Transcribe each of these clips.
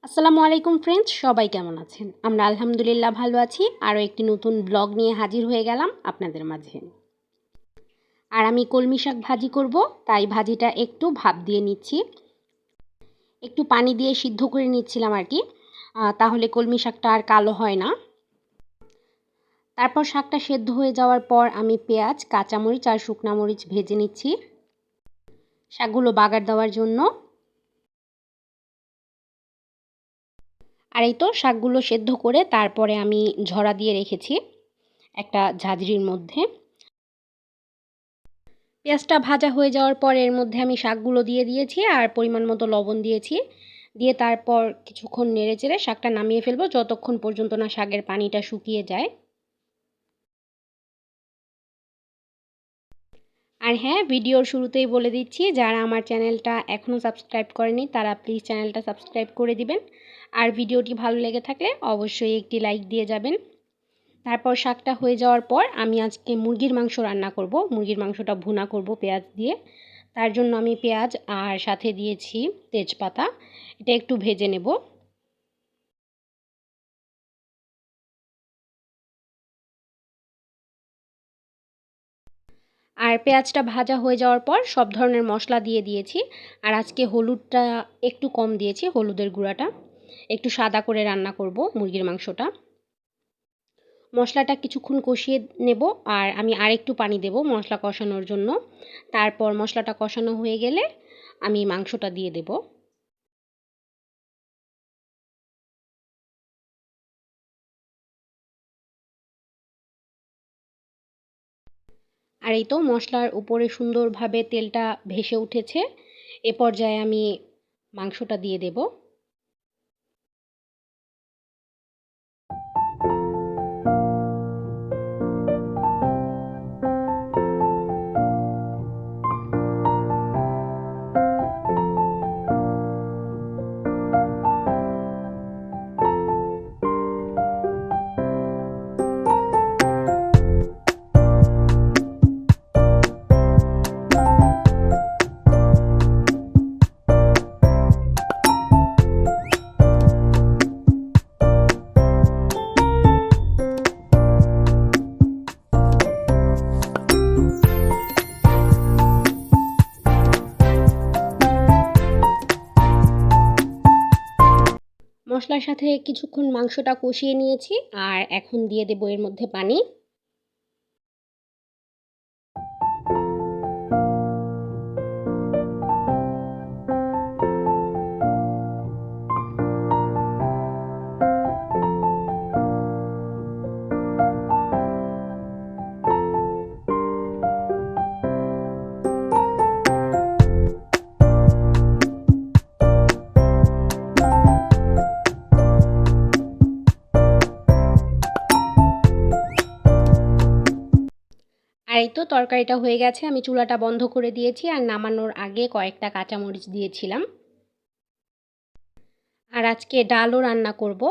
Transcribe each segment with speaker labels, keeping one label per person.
Speaker 1: আসসালামু আলাইকুম ফ্রেন্ডস, সবাই কেমন আছেন? আমরা আলহামদুলিল্লাহ ভালো আছি। আরও একটি নতুন ব্লগ নিয়ে হাজির হয়ে গেলাম আপনাদের মাঝে। আর আমি কলমি শাক ভাজি করব, তাই ভাজিটা একটু ভাপ দিয়ে নিচ্ছি। একটু পানি দিয়ে সিদ্ধ করে নিচ্ছিলাম আর কি, তাহলে কলমি শাকটা আর কালো হয় না। তারপর শাকটা সেদ্ধ হয়ে যাওয়ার পর আমি পেঁয়াজ, কাঁচামরিচ আর শুকনা মরিচ ভেজে নিচ্ছি শাকগুলো বাগার দেওয়ার জন্য। আর এই তো শাকগুলো সেদ্ধ করে তারপরে আমি ঝরা দিয়ে রেখেছি একটা ঝাঁঝরির মধ্যে। পেঁয়াজটা ভাজা হয়ে যাওয়ার পর এর মধ্যে আমি শাকগুলো দিয়ে দিয়েছি আর পরিমাণ মতো লবণ দিয়েছি। দিয়ে তারপর কিছুক্ষণ নেড়েচেড়ে শাকটা নামিয়ে ফেলবো, যতক্ষণ পর্যন্ত না শাকের পানিটা শুকিয়ে যায়। আর হ্যাঁ, ভিডিওর শুরুতেই বলে দিচ্ছি, যারা আমার চ্যানেলটা এখনও সাবস্ক্রাইব করেনি তারা প্লিজ চ্যানেলটা সাবস্ক্রাইব করে দিবেন। আর ভিডিওটি ভালো লেগে থাকলে অবশ্যই একটি লাইক দিয়ে যাবেন। তারপর শাকটা হয়ে যাওয়ার পর আমি আজকে মুরগির মাংস রান্না করব। মুরগির মাংসটা ভুনা করব পেঁয়াজ দিয়ে। তার জন্য আমি পেঁয়াজ আর সাথে দিয়েছি তেজপাতা। এটা একটু ভেজে নেব। আর পেঁয়াজটা ভাজা হয়ে যাওয়ার পর সব ধরনের মশলা দিয়ে দিয়েছি। আর আজকে হলুদটা একটু কম দিয়েছি, হলুদের গুঁড়াটা। একটু সাদা করে রান্না করব মুরগির মাংসটা। মশলাটা কিছুক্ষণ কষিয়ে নেব আর আমি আরেকটু পানি দেব মশলা কষানোর জন্য। তারপর মশলাটা কষানো হয়ে গেলে আমি মাংসটা দিয়ে দেব। আর এই তো মশলার উপরে সুন্দরভাবে তেলটা ভেসে উঠেছে। এ পর্যায়ে আমি মাংসটা দিয়ে দেব। মশলার সাথে কিছুক্ষণ মাংসটা কষিয়ে নিয়েছি আর এখন দিয়ে দেব এর মধ্যে পানি। আর এই তো তরকারিটা হয়ে গেছে, আমি চুলাটা বন্ধ করে দিয়েছি আর নামানোর আগে কয়েকটা কাঁচামরিচ দিয়েছিলাম। আর আজকে ডালও রান্না করব।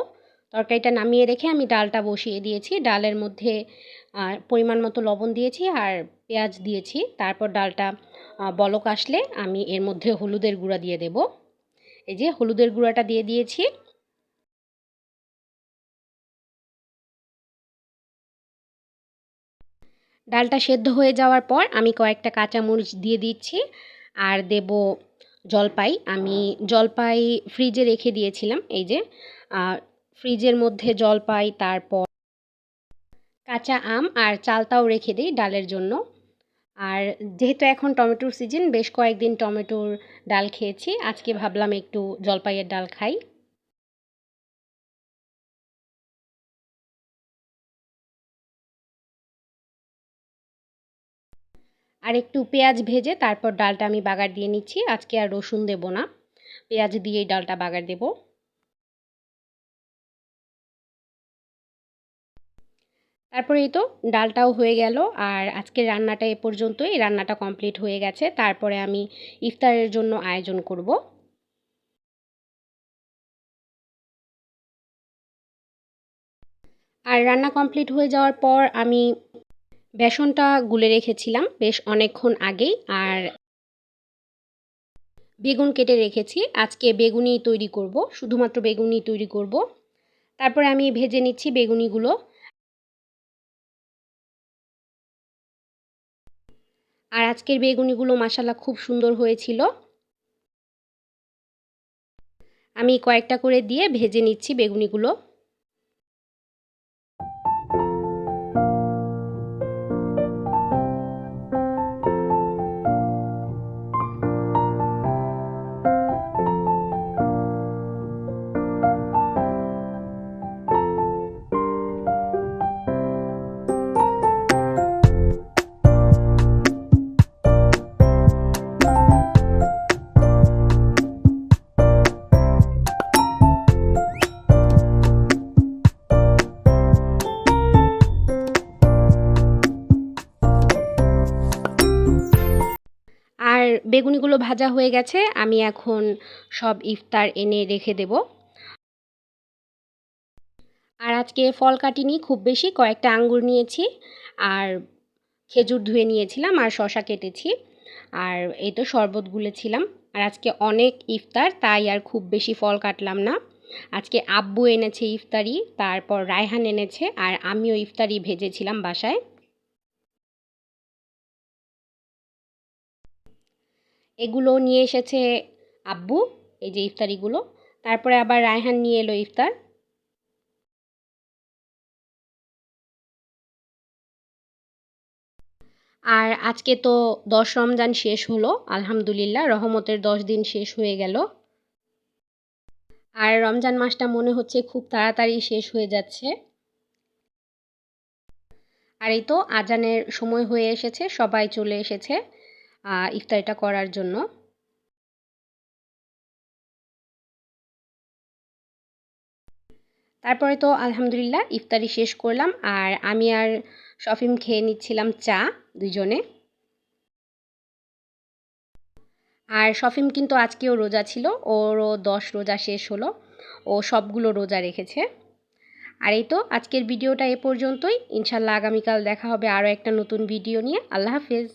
Speaker 1: তরকারিটা নামিয়ে রেখে আমি ডালটা বসিয়ে দিয়েছি। ডালের মধ্যে পরিমাণ মতো লবণ দিয়েছি আর পেঁয়াজ দিয়েছি। তারপর ডালটা বলক আসলে আমি এর মধ্যে হলুদের গুঁড়া দিয়ে দেব। এই যে হলুদের গুঁড়াটা দিয়ে দিয়েছি। ডালটা সেদ্ধ হয়ে যাওয়ার পর আমি কয়েকটা কাঁচামরিচ দিয়ে দিচ্ছি আর দেব জলপাই। আমি জলপাই ফ্রিজে রেখে দিয়েছিলাম, এই যে ফ্রিজের মধ্যে জলপাই, তারপর কাঁচা আম আর চালতাও রেখে দিই ডালের জন্য। আর যেহেতু এখন টমেটোর সিজন, বেশ কয়েকদিন টমেটোর ডাল খেয়েছি, আজকে ভাবলাম একটু জলপাইয়ের ডাল খাই। আর একটু পেঁয়াজ ভেজে তারপর ডালটা আমি বাগার দিয়ে নিচ্ছি। আজকে আর রসুন দেব না, পেঁয়াজ দিয়েই ডালটা বাগার দেব। তারপরে এই তো ডালটাও হয়ে গেল আর আজকের রান্নাটা এ পর্যন্তই। রান্নাটা কমপ্লিট হয়ে গেছে। তারপরে আমি ইফতারের জন্য আয়োজন করব। আর রান্না কমপ্লিট হয়ে যাওয়ার পর আমি বেসনটা গুলে রেখেছিলাম বেশ অনেকক্ষণ আগেই। আর বেগুন কেটে রেখেছি। আজকে বেগুনি তৈরি করব, শুধুমাত্র বেগুনি তৈরি করব। তারপরে আমি ভেজে নিচ্ছি বেগুনিগুলো। আর আজকের বেগুনিগুলো মাশাআল্লাহ খুব সুন্দর হয়েছিল। আমি কয়েকটা করে দিয়ে ভেজে নিচ্ছি বেগুনিগুলো। আর বেগুনিগুলো ভাজা হয়ে গেছে। আমি এখন সব ইফতার এনে রেখে দেব। আর আজকে ফল কাটিনি খুব বেশি, কয়েকটা আঙ্গুর নিয়েছি আর খেজুর ধুয়ে নিয়েছিলাম আর শসা কেটেছি। আর এই তো শরবত গুলেছিলাম। আর আজকে অনেক ইফতার, তাই আর খুব বেশি ফল কাটলাম না। আজকে আব্বু এনেছে ইফতারি, তারপর রায়হান এনেছে, আর আমিও ইফতারি ভেজেছিলাম বাসায়। এগুলো নিয়ে এসেছে আব্বু, এই যে ইফতারিগুলো। তারপরে আবার রায়হান নিয়ে এলো ইফতার। আর আজকে তো 10 রমজান শেষ হলো, আলহামদুলিল্লাহ রহমতের 10 দিন শেষ হয়ে গেল। আর রমজান মাসটা মনে হচ্ছে খুব তাড়াতাড়ি শেষ হয়ে যাচ্ছে। আর এই তো আজানের সময় হয়ে এসেছে, সবাই চলে এসেছে ইফতারিটা করার জন্য। তারপরে তো আলহামদুলিল্লাহ ইফতারি শেষ করলাম, আর আমি আর শফিম খেয়ে নিচ্ছিলাম চা দুজনে। আর শফিম কিন্তু আজকেও রোজা ছিল, ওরও 10 রোজা শেষ হলো, ও সবগুলো রোজা রেখেছে। আর এই তো আজকের ভিডিওটা এ পর্যন্তই। ইনশাল্লাহ আগামীকাল দেখা হবে আরও একটা নতুন ভিডিও নিয়ে। আল্লাহ হাফেজ।